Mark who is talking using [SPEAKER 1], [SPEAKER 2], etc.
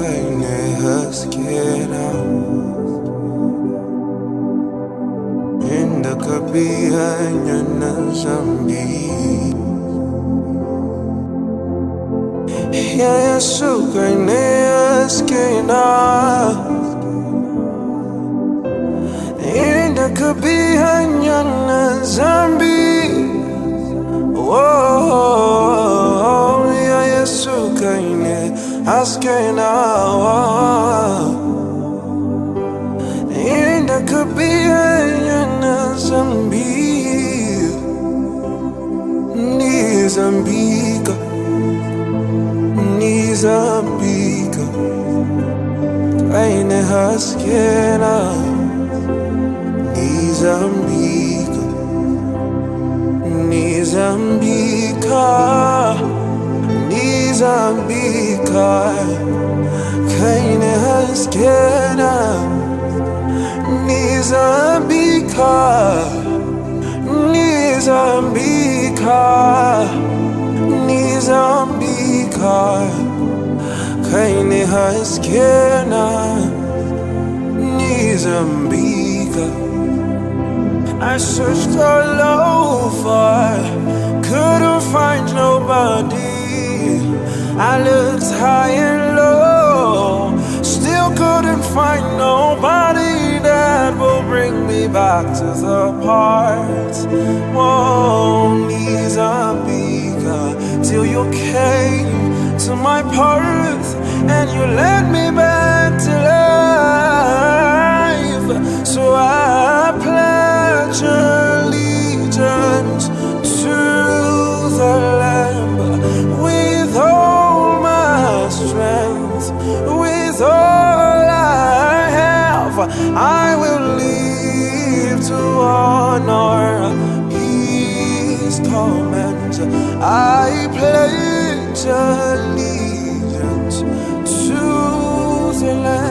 [SPEAKER 1] keine Haske now. Inda kabihan niya na zambi. Yeah, so keine Haske now. Inda kabihan niya na zambi. Whoa, yeah, so keine Haske now. Inda kabihan niya na zambi. Ni zambika, ni zambika, keine Haske now. Ni zambika, ni zambika, ni zambika, keine Haske now. Nizambika, Nizambika, Nizambika, keine Haske now. Nizambika. I searched all over, couldn't find nobody. I looked high and low, still couldn't find nobody that will bring me back to the part. Whoa, Nizambika, till you came to my path and you led me back to life. So I pledge allegiance to the Lamb with all my strength, with all I have. I will live to honor His command. I pledge allegiance to the Lamb.